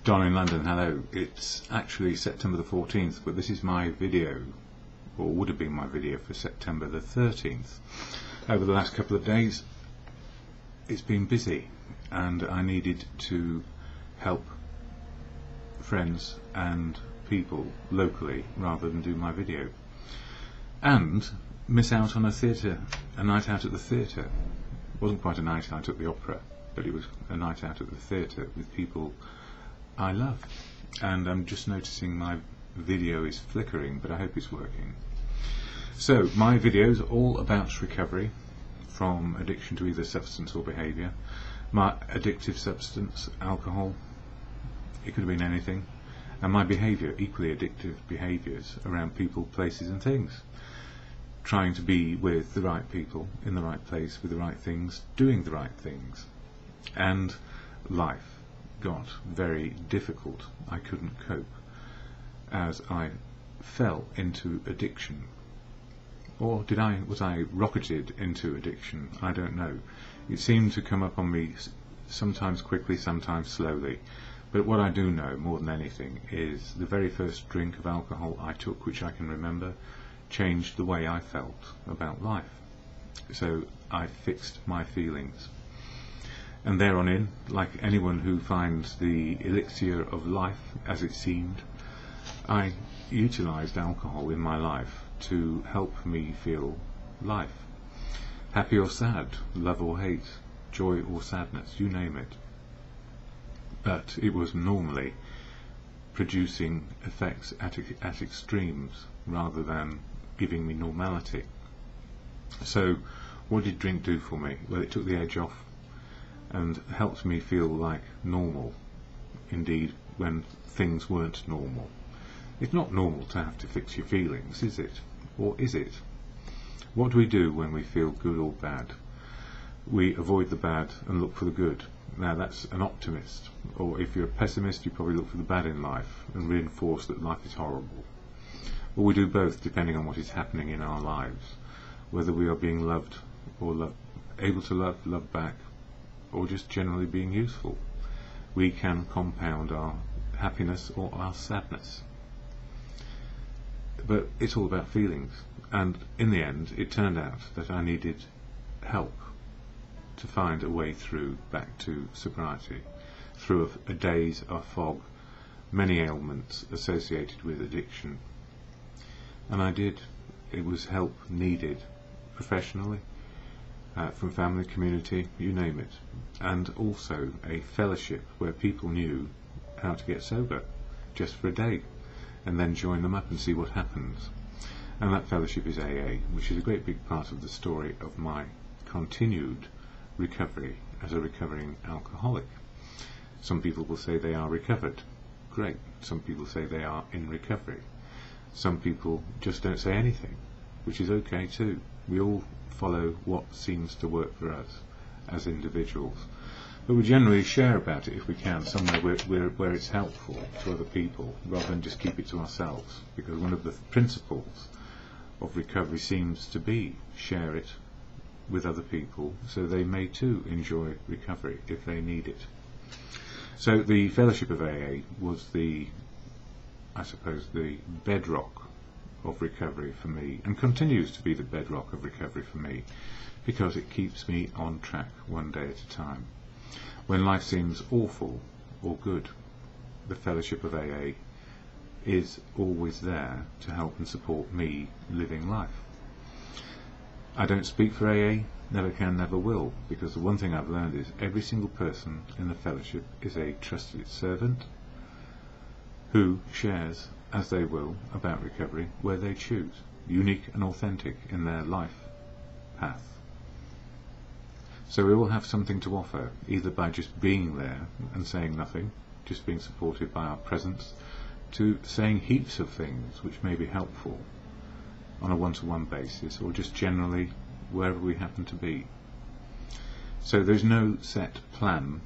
Don in London, hello. It's actually September the 14th, but this is my video, or would have been my video for September the 13th. Over the last couple of days, it's been busy, and I needed to help friends and people locally rather than do my video, and miss out on a night out at the theatre. It wasn't quite a night out at the opera, but it was a night out at the theatre with people I love. And I'm just noticing my video is flickering, but I hope it's working. So my video is all about recovery from addiction to either substance or behaviour. My addictive substance, alcohol, it could have been anything, and my behaviour, equally addictive behaviours around people, places and things. Trying to be with the right people, in the right place, with the right things, doing the right things. And life got very difficult. I couldn't cope as I fell into addiction. Or was I rocketed into addiction? I don't know. It seemed to come up on me sometimes quickly, sometimes slowly. But what I do know more than anything is the very first drink of alcohol I took, which I can remember, changed the way I felt about life. So I fixed my feelings. And there on in, like anyone who finds the elixir of life, as it seemed, I utilised alcohol in my life to help me feel life. Happy or sad, love or hate, joy or sadness, you name it. But it was normally producing effects at extremes rather than giving me normality. So what did drink do for me? Well, it took the edge off and helped me feel like normal, indeed when things weren't normal. It's not normal to have to fix your feelings, is it? Or is it? What do we do when we feel good or bad? We avoid the bad and look for the good. Now that's an optimist, or if you're a pessimist you probably look for the bad in life and reinforce that life is horrible. Or we do both depending on what is happening in our lives, whether we are being loved or able to love back, or just generally being useful. We can compound our happiness or our sadness. But it's all about feelings, and in the end it turned out that I needed help to find a way through back to sobriety, through a daze, a fog, many ailments associated with addiction. And I did. It was help needed, professionally, from family, community, you name it, and also a fellowship where people knew how to get sober just for a day and then join them up and see what happens. And that fellowship is AA, which is a great big part of the story of my continued recovery as a recovering alcoholic. Some people will say they are recovered. Great. Some people say they are in recovery. Some people just don't say anything, which is okay too. We all follow what seems to work for us as individuals, but we generally share about it if we can, somewhere where it's helpful to other people, rather than just keep it to ourselves, because one of the principles of recovery seems to be share it with other people so they may too enjoy recovery if they need it. So the fellowship of AA was I suppose the bedrock of recovery for me, and continues to be the bedrock of recovery for me, because it keeps me on track one day at a time. When life seems awful or good, the fellowship of AA is always there to help and support me living life. I don't speak for AA, never can, never will, because the one thing I've learned is every single person in the fellowship is a trusted servant who shares as they will about recovery where they choose, unique and authentic in their life path. So we all have something to offer, either by just being there and saying nothing, just being supported by our presence, to saying heaps of things which may be helpful on a one-to-one basis, or just generally wherever we happen to be. So there's no set plan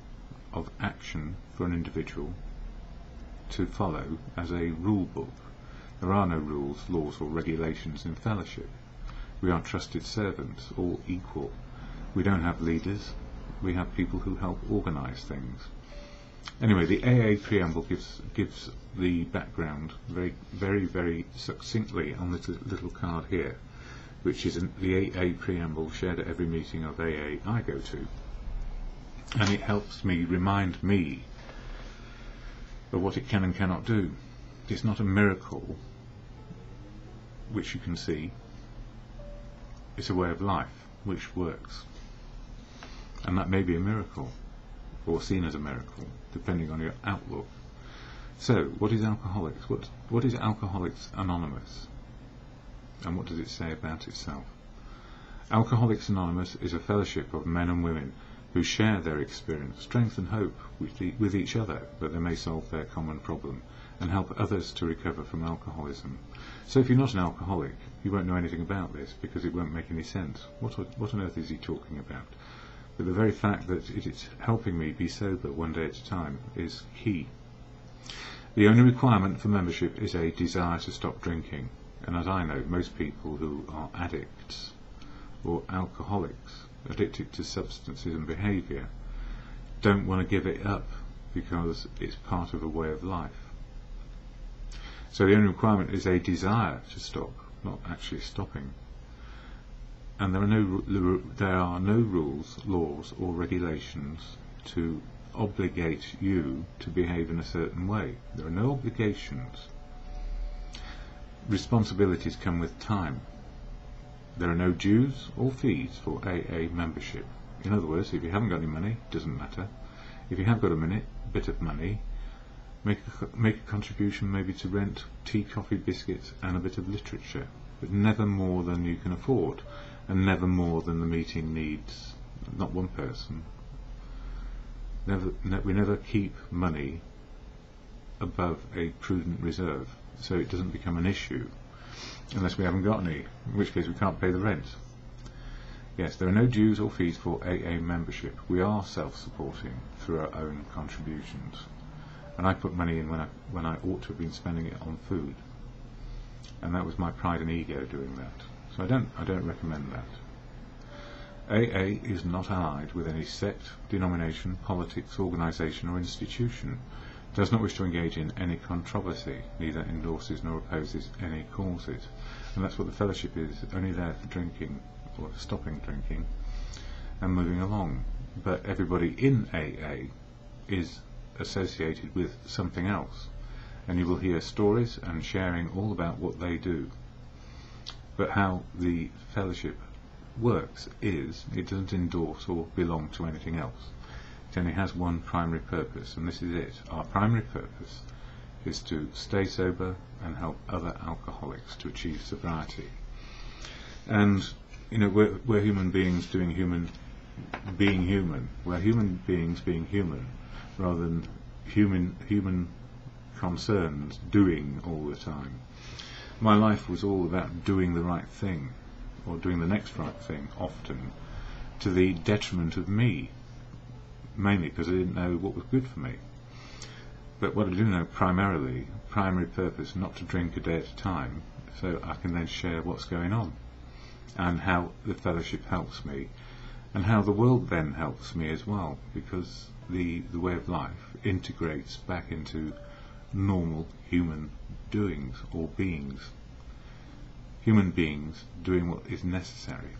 of action for an individual to follow as a rule book. There are no rules, laws or regulations in fellowship. We are trusted servants, all equal. We don't have leaders, we have people who help organise things. Anyway, the AA preamble gives the background very succinctly on this little card here, which is the AA preamble shared at every meeting of AA I go to, and it helps me remind me of what it can and cannot do. It's not a miracle which you can see, it's a way of life which works, and that may be a miracle or seen as a miracle depending on your outlook. So what is Alcoholics? What is Alcoholics Anonymous, and what does it say about itself? Alcoholics Anonymous is a fellowship of men and women who share their experience, strength and hope with each other that they may solve their common problem and help others to recover from alcoholism. So if you're not an alcoholic, you won't know anything about this because it won't make any sense. What on earth is he talking about? But the very fact that it's helping me be sober one day at a time is key. The only requirement for membership is a desire to stop drinking, and as I know, most people who are addicts or alcoholics, addicted to substances and behaviour, don't want to give it up because it's part of a way of life. So the only requirement is a desire to stop, not actually stopping. And there are no rules, laws or regulations to obligate you to behave in a certain way. There are no obligations. Responsibilities come with time. There are no dues or fees for AA membership. In other words, if you haven't got any money, it doesn't matter. If you have got a bit of money, make a contribution maybe to rent, tea, coffee, biscuits and a bit of literature, but never more than you can afford, and never more than the meeting needs. Not one person. We never keep money above a prudent reserve, so it doesn't become an issue unless we haven't got any, in which case we can't pay the rent. Yes, there are no dues or fees for AA membership. We are self-supporting through our own contributions, and I put money in when I ought to have been spending it on food, and that was my pride and ego doing that. So I don't recommend that. AA is not allied with any sect, denomination, politics, organisation or institution, does not wish to engage in any controversy, neither endorses nor opposes any causes. And that's what the fellowship is, only there for drinking, or stopping drinking, and moving along. But everybody in AA is associated with something else, and you will hear stories and sharing all about what they do. But how the fellowship works is, it doesn't endorse or belong to anything else. It only has one primary purpose, and this is it. Our primary purpose is to stay sober and help other alcoholics to achieve sobriety. And you know, we're human beings being human. We're human beings being human, rather than human concerns doing all the time. My life was all about doing the right thing, or doing the next right thing, often to the detriment of me, mainly because I didn't know what was good for me. But what I do know, primary purpose, not to drink a day at a time, so I can then share what's going on, and how the fellowship helps me, and how the world then helps me as well, because the way of life integrates back into normal human doings or beings. Human beings doing what is necessary.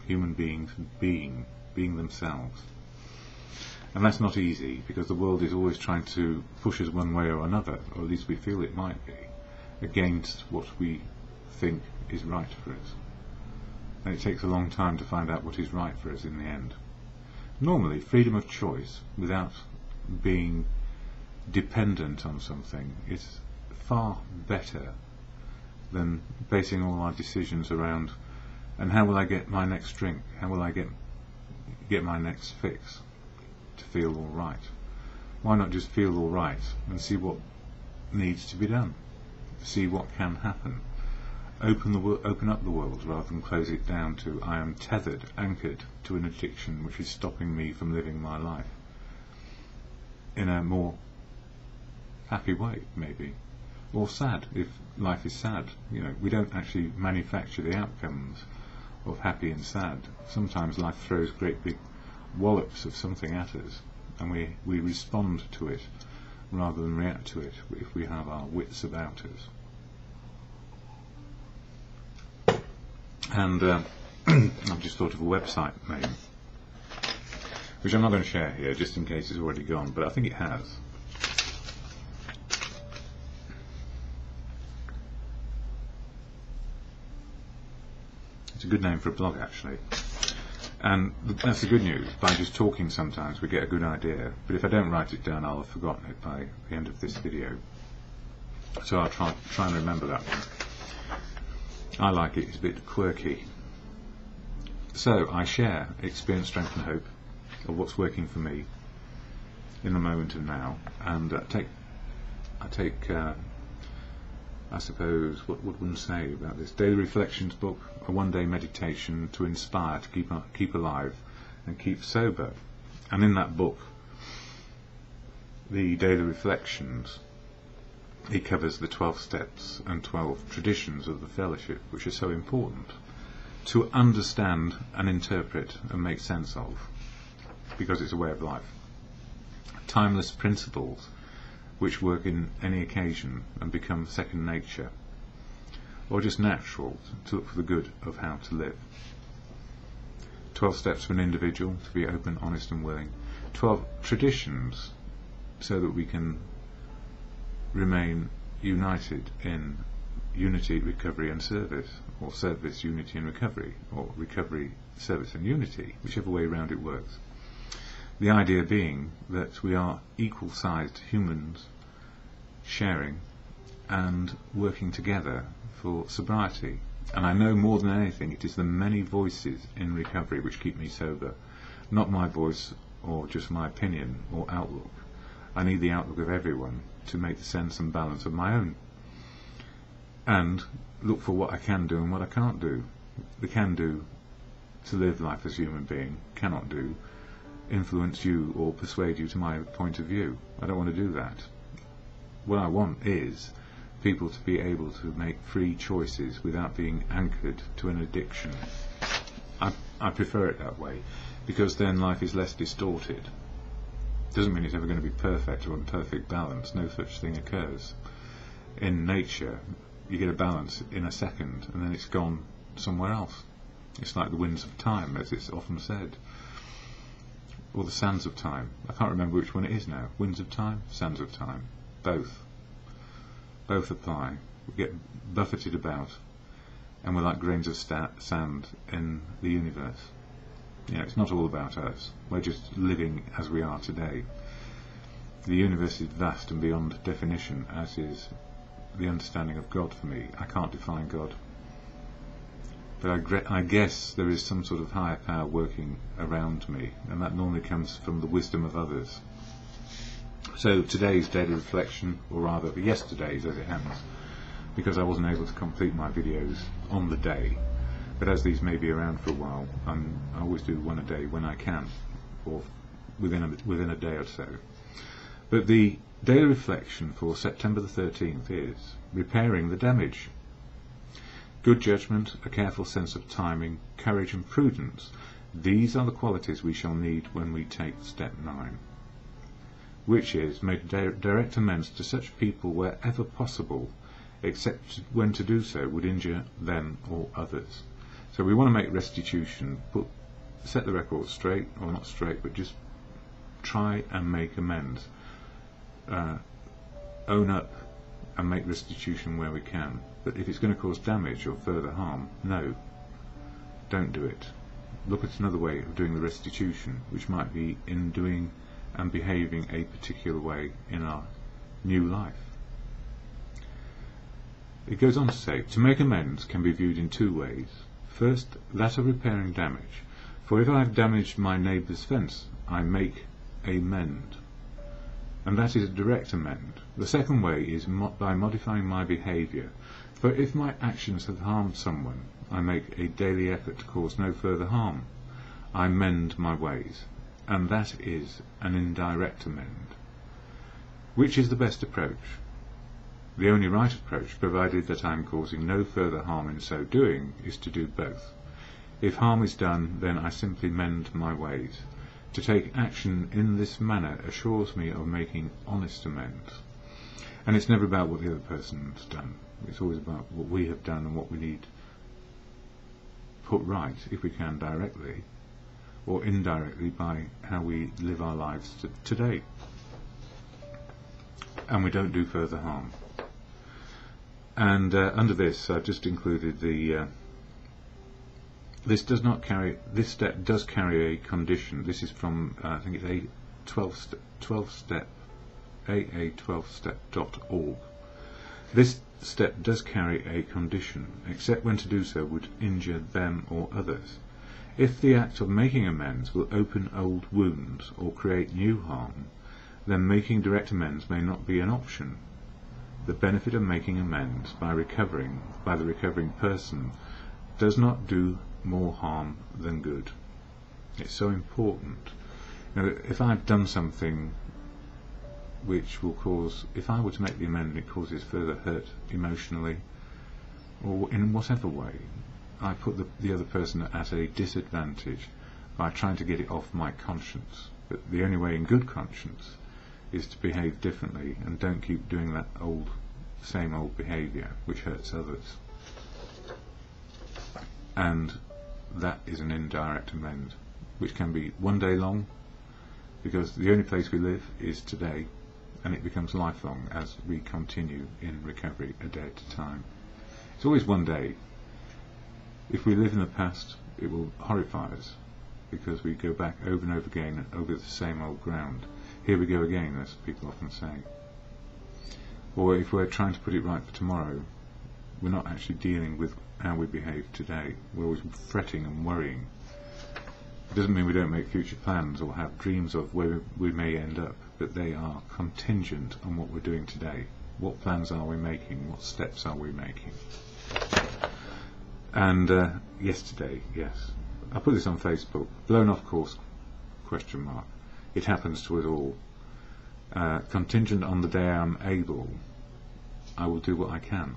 Human beings being themselves. And that's not easy, because the world is always trying to push us one way or another, or at least we feel it might be, against what we think is right for us. And it takes a long time to find out what is right for us in the end. Normally, freedom of choice, without being dependent on something, is far better than basing all our decisions around, and how will I get my next drink? How will I get my next fix to feel all right? Why not just feel all right and see what needs to be done? See what can happen. Open up the world rather than close it down to I am tethered, anchored to an addiction which is stopping me from living my life in a more happy way, maybe, or sad if life is sad. You know, we don't actually manufacture the outcomes of happy and sad. Sometimes life throws great big wallops of something at us, and we respond to it rather than react to it if we have our wits about us. And I've just thought of a website name, which I'm not going to share here just in case it's already gone, but I think it has. It's a good name for a blog, actually. And that's the good news. By just talking sometimes we get a good idea, but if I don't write it down I'll have forgotten it by the end of this video. So I'll try and remember that one. I like it, it's a bit quirky. So I share experience, strength and hope of what's working for me in the moment of now, and I suppose, what would one say about this? Daily Reflections book, a one-day meditation to inspire, to keep alive and keep sober. And in that book, the Daily Reflections, he covers the 12 steps and 12 traditions of the fellowship, which are so important to understand and interpret and make sense of, because it's a way of life. Timeless principles which work in any occasion and become second nature, or just natural, to look for the good of how to live. 12 steps for an individual to be open, honest and willing. 12 traditions so that we can remain united in unity, recovery and service, or service, unity and recovery, or recovery, service and unity, whichever way round it works. The idea being that we are equal-sized humans sharing and working together for sobriety. And I know more than anything it is the many voices in recovery which keep me sober, not my voice or just my opinion or outlook. I need the outlook of everyone to make the sense and balance of my own, and look for what I can do and what I can't do. The can do, to live life as a human being, cannot do, influence you or persuade you to my point of view. I don't want to do that. What I want is people to be able to make free choices without being anchored to an addiction. I prefer it that way, because then life is less distorted. Doesn't mean it's ever going to be perfect or in perfect balance. No such thing occurs. In nature, you get a balance in a second and then it's gone somewhere else. It's like the winds of time, as it's often said, or the sands of time. I can't remember which one it is now. Winds of time, sands of time. Both apply. We get buffeted about, and we're like grains of sand in the universe. You know, it's not all about us. We're just living as we are today. The universe is vast and beyond definition, as is the understanding of God for me. I can't define God, but I guess there is some sort of higher power working around me, and that normally comes from the wisdom of others. So today's daily reflection, or rather yesterday's as it happens, because I wasn't able to complete my videos on the day, but as these may be around for a while, I always do one a day when I can, or within a day or so. But the daily reflection for September the 13th is repairing the damage. Good judgment, a careful sense of timing, courage and prudence, these are the qualities we shall need when we take step 9, which is make direct amends to such people wherever possible, except when to do so would injure them or others. So we want to make restitution, set the record straight, or not straight, but just try and make amends. Own up and make restitution where we can. But if it's going to cause damage or further harm, no, don't do it. Look at another way of doing the restitution, which might be in doing and behaving a particular way in our new life. It goes on to say, to make amends can be viewed in 2 ways. First, that of repairing damage. For if I have damaged my neighbour's fence, I make amend. And that is a direct amend. The second way is by modifying my behaviour. For if my actions have harmed someone, I make a daily effort to cause no further harm. I mend my ways. And that is an indirect amend. Which is the best approach? The only right approach, provided that I am causing no further harm in so doing, is to do both. If harm is done, then I simply mend my ways. To take action in this manner assures me of making honest amends. And it's never about what the other person's done. It's always about what we have done and what we need put right, if we can, directly or indirectly, by how we live our lives today. And we don't do further harm. And under this, I've just included the this step does carry a condition. This is from I think it's a 12-step aa12step.org. This step does carry a condition, except when to do so would injure them or others. If the act of making amends will open old wounds or create new harm, then making direct amends may not be an option. The benefit of making amends by the recovering person does not do more harm than good. It's so important. If I've done something which will cause, if I were to make the amendment, it causes further hurt emotionally or in whatever way, I put the other person at a disadvantage by trying to get it off my conscience. But the only way in good conscience is to behave differently and don't keep doing that same old behaviour which hurts others. And that is an indirect amend, which can be one day long, because the only place we live is today, and it becomes lifelong as we continue in recovery a day at a time. It's always one day. If we live in the past, it will horrify us, because we go back over and over again over the same old ground. Here we go again, as people often say. Or if we're trying to put it right for tomorrow, we're not actually dealing with how we behave today. We're always fretting and worrying. It doesn't mean we don't make future plans or have dreams of where we may end up, but they are contingent on what we're doing today. What plans are we making? What steps are we making? And yesterday, yes, I put this on Facebook, blown off course, ? It happens to us all. Contingent on the day I'm able, I will do what I can.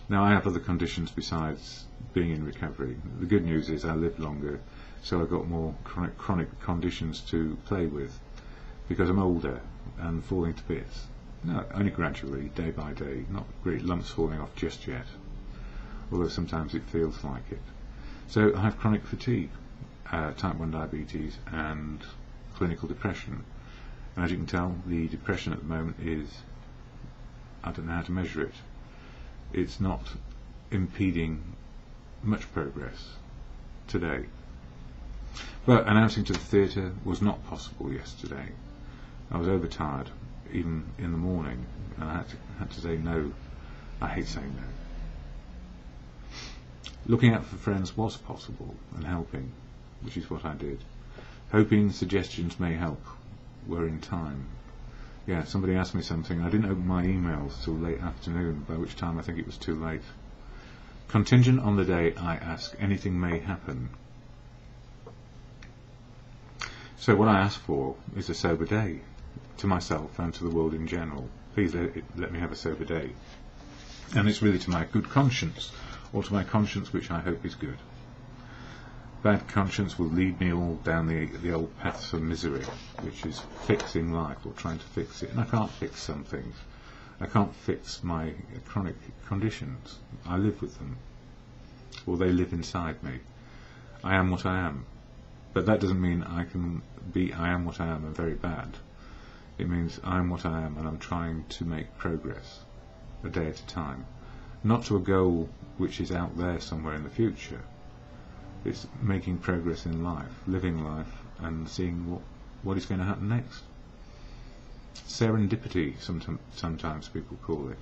Now, I have other conditions besides being in recovery. The good news is I live longer, so I've got more chronic conditions to play with, because I'm older and falling to bits. No, only gradually, day by day, not great lumps falling off just yet, although sometimes it feels like it. So I have chronic fatigue, type 1 diabetes and clinical depression. And as you can tell, the depression at the moment is, I don't know how to measure it. It's not impeding much progress today. But announcing to the theatre was not possible yesterday. I was overtired, even in the morning, and I had to say no. I hate saying no. Looking out for friends was possible, and helping, which is what I did. Hoping suggestions may help were in time. Yeah, somebody asked me something. I didn't open my emails till late afternoon, by which time I think it was too late. Contingent on the day I ask, anything may happen. So what I ask for is a sober day, to myself and to the world in general. Please let me have a sober day. And it's really to my good conscience, or to my conscience which I hope is good. Bad conscience will lead me all down the old paths of misery, which is fixing life or trying to fix it. And I can't fix some things. I can't fix my chronic conditions. I live with them, or they live inside me. I am what I am. But that doesn't mean I can be I am what I am and very bad. It means I am what I am and I'm trying to make progress a day at a time. Not to a goal which is out there somewhere in the future. It's making progress in life, living life, and seeing what is going to happen next. Serendipity, sometimes people call it.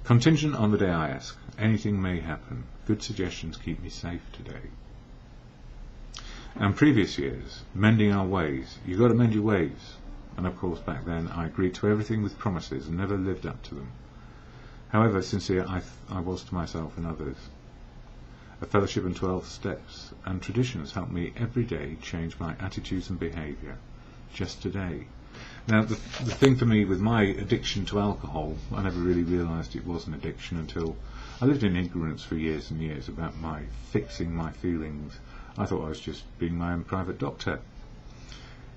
Contingent on the day I ask, anything may happen. Good suggestions keep me safe today. And previous years, mending our ways. You've got to mend your ways. And of course back then I agreed to everything with promises and never lived up to them. However sincere I was to myself and others. A fellowship and 12 steps and traditions help me every day change my attitudes and behaviour, just today. Now the thing for me with my addiction to alcohol, I never really realised it was an addiction until I lived in ignorance for years and years about fixing my feelings. I thought I was just being my own private doctor.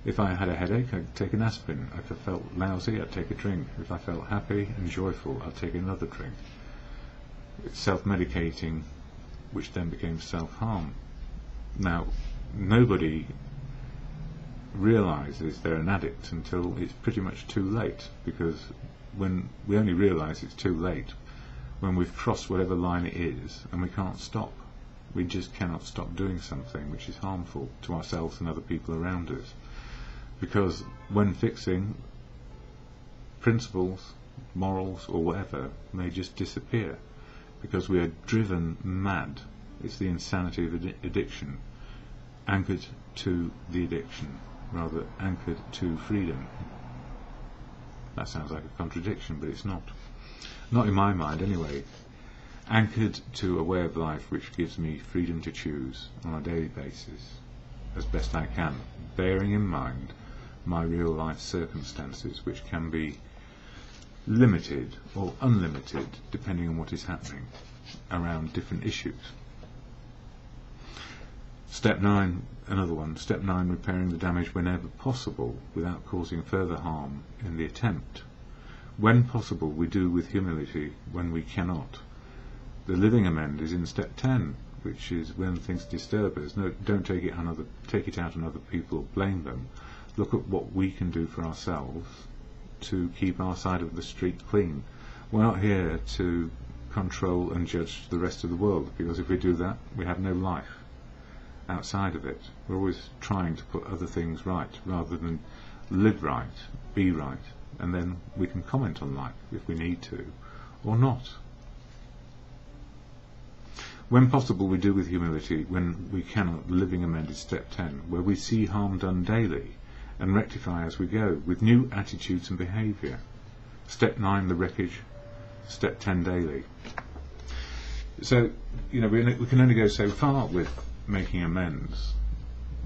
If I had a headache, I'd take an aspirin. If I felt lousy, I'd take a drink. If I felt happy and joyful, I'd take another drink. It's self-medicating, which then became self-harm. Now, nobody realises they're an addict until it's pretty much too late, because when we only realise it's too late when we've crossed whatever line it is and we can't stop. We just cannot stop doing something which is harmful to ourselves and other people around us. Because when fixing, principles, morals or whatever may just disappear, because we are driven mad. It's the insanity of addiction, anchored to the addiction, rather anchored to freedom. That sounds like a contradiction, but it's not. Not in my mind anyway. Anchored to a way of life which gives me freedom to choose on a daily basis, as best I can, bearing in mind my real life circumstances, which can be limited or unlimited depending on what is happening around different issues. Step 9, another one. Step 9, repairing the damage whenever possible without causing further harm in the attempt. When possible, we do with humility. When we cannot, the living amend is in step 10, which is when things disturb us. No, don't take it out on other people or blame them. Look at what we can do for ourselves to keep our side of the street clean. We're not here to control and judge the rest of the world, because if we do that, we have no life outside of it. We're always trying to put other things right rather than live right, be right, and then we can comment on life if we need to, or not. When possible, we do with humility. When we cannot, living amend is step 10, where we see harm done daily and rectify as we go with new attitudes and behaviour. Step 9, the wreckage. Step 10, daily. So, we can only go so far with making amends,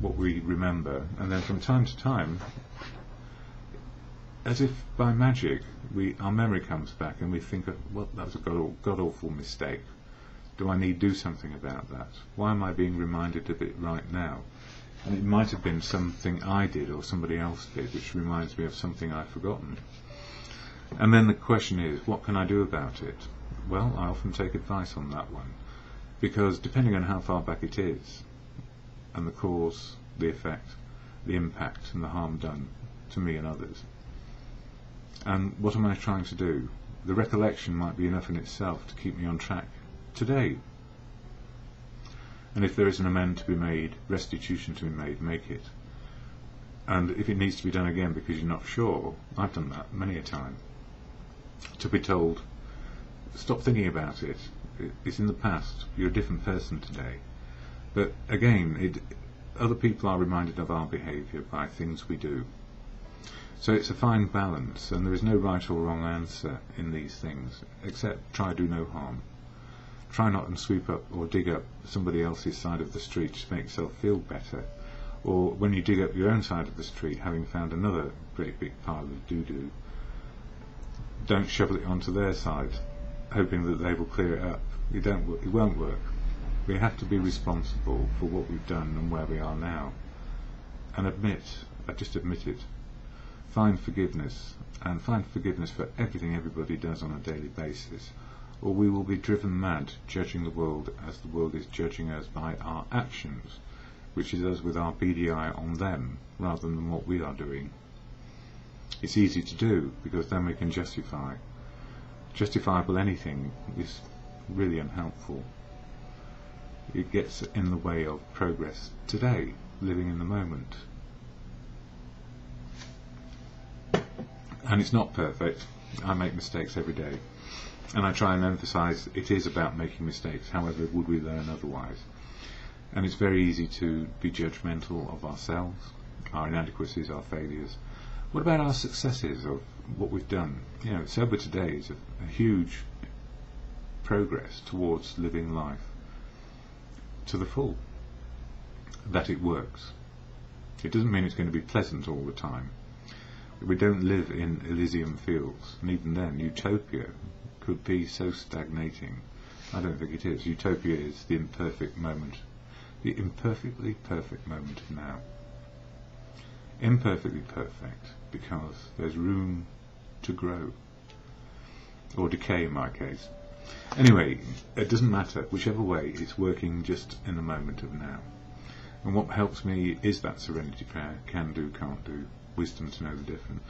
what we remember, and then from time to time, as if by magic, our memory comes back and we think, well, that was a god-awful mistake. Do I need to do something about that? Why am I being reminded of it right now? And it might have been something I did or somebody else did, which reminds me of something I've forgotten. And then the question is, what can I do about it? Well, I often take advice on that one, because depending on how far back it is, and the cause, the effect, the impact and the harm done to me and others, and what am I trying to do? The recollection might be enough in itself to keep me on track today. And if there is an amend to be made, restitution to be made, make it. And if it needs to be done again because you're not sure, I've done that many a time, to be told, stop thinking about it, it's in the past, you're a different person today. But again, other people are reminded of our behaviour by things we do. So it's a fine balance, and there is no right or wrong answer in these things, except try do no harm. Try not and sweep up or dig up somebody else's side of the street to make yourself feel better, or when you dig up your own side of the street, having found another great big pile of doo-doo, don't shovel it onto their side, hoping that they will clear it up. It won't work. We have to be responsible for what we've done and where we are now, and just admit it. Find forgiveness, and find forgiveness for everything everybody does on a daily basis, or we will be driven mad judging the world as the world is judging us by our actions, which is us with our beady eye on them rather than what we are doing. It's easy to do because then we can justify. Justifiable anything is really unhelpful. It gets in the way of progress today, living in the moment. And it's not perfect. I make mistakes every day. And I try and emphasise it is about making mistakes, however would we learn otherwise. And it's very easy to be judgmental of ourselves, our inadequacies, our failures. What about our successes of what we've done? Sober today is a huge progress towards living life to the full, that it works. It doesn't mean it's going to be pleasant all the time. We don't live in Elysium fields, and even then, utopia could be so stagnating. I don't think it is. Utopia is the imperfect moment, the imperfectly perfect moment of now. Imperfectly perfect, because there's room to grow. Or decay in my case. Anyway, it doesn't matter. Whichever way, it's working just in the moment of now. And what helps me is that serenity prayer. Can do, can't do. Wisdom to know the difference.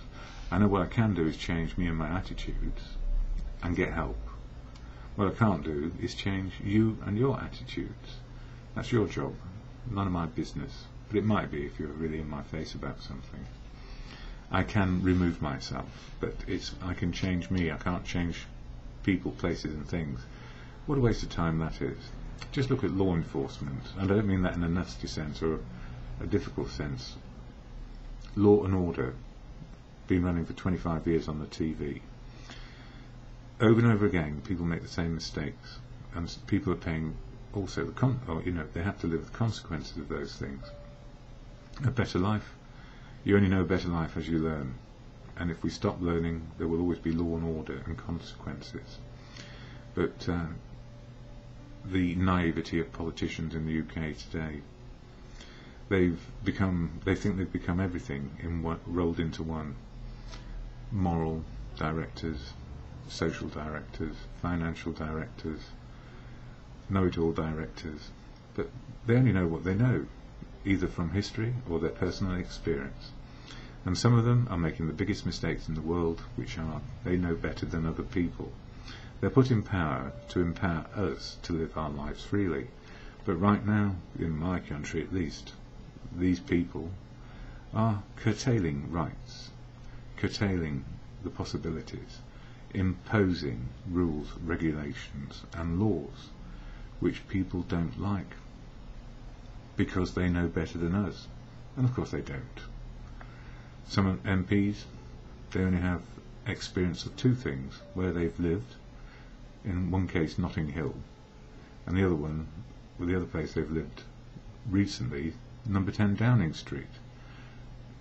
I know what I can do is change me and my attitudes and get help. What I can't do is change you and your attitudes. That's your job. None of my business. But it might be if you're really in my face about something. I can remove myself, but I can change me. I can't change people, places and things. What a waste of time that is. Just look at law enforcement, and I don't mean that in a nasty sense or a difficult sense. Law and order, been running for 25 years on the TV. Over and over again, people make the same mistakes, and people are paying also they have to live with the consequences of those things. A better life. You only know a better life as you learn, and if we stop learning, there will always be law and order and consequences. But the naivety of politicians in the UK today, they think they've become everything rolled into one. Moral directors, social directors, financial directors, know-it-all directors, but they only know what they know, either from history or their personal experience. And some of them are making the biggest mistakes in the world, which are they know better than other people. They're put in power to empower us to live our lives freely. But right now, in my country at least, these people are curtailing rights, curtailing the possibilities, imposing rules, regulations and laws which people don't like because they know better than us. And of course they don't. Some MPs, they only have experience of two things, where they've lived, in one case Notting Hill, and the other place they've lived recently, number 10 Downing Street.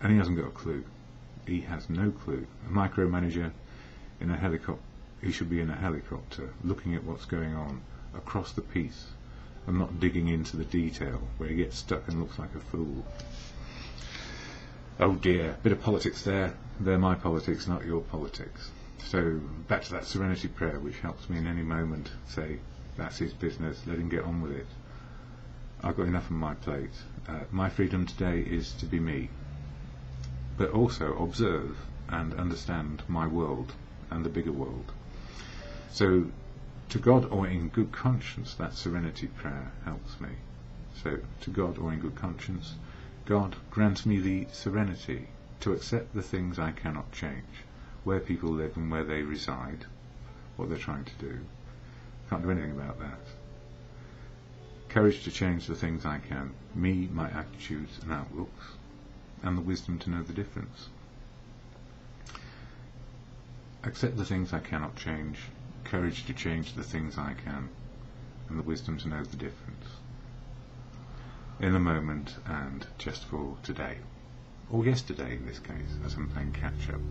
And he hasn't got a clue. He has no clue. A micromanager in a helicopter, he should be in a helicopter looking at what's going on across the piece and not digging into the detail where he gets stuck and looks like a fool. Oh dear, bit of politics there. They're my politics, not your politics. So back to that serenity prayer, which helps me in any moment say, that's his business, let him get on with it. I've got enough on my plate. My freedom today is to be me, but also observe and understand my world and the bigger world. So to God or in good conscience, that serenity prayer helps me. So to God or in good conscience, God grant me the serenity to accept the things I cannot change, where people live and where they reside, what they're trying to do. Can't do anything about that. Courage to change the things I can, me, my attitudes and outlooks, and the wisdom to know the difference. Accept the things I cannot change, courage to change the things I can, and the wisdom to know the difference. In the moment and just for today. Or yesterday in this case, as I'm playing catch up.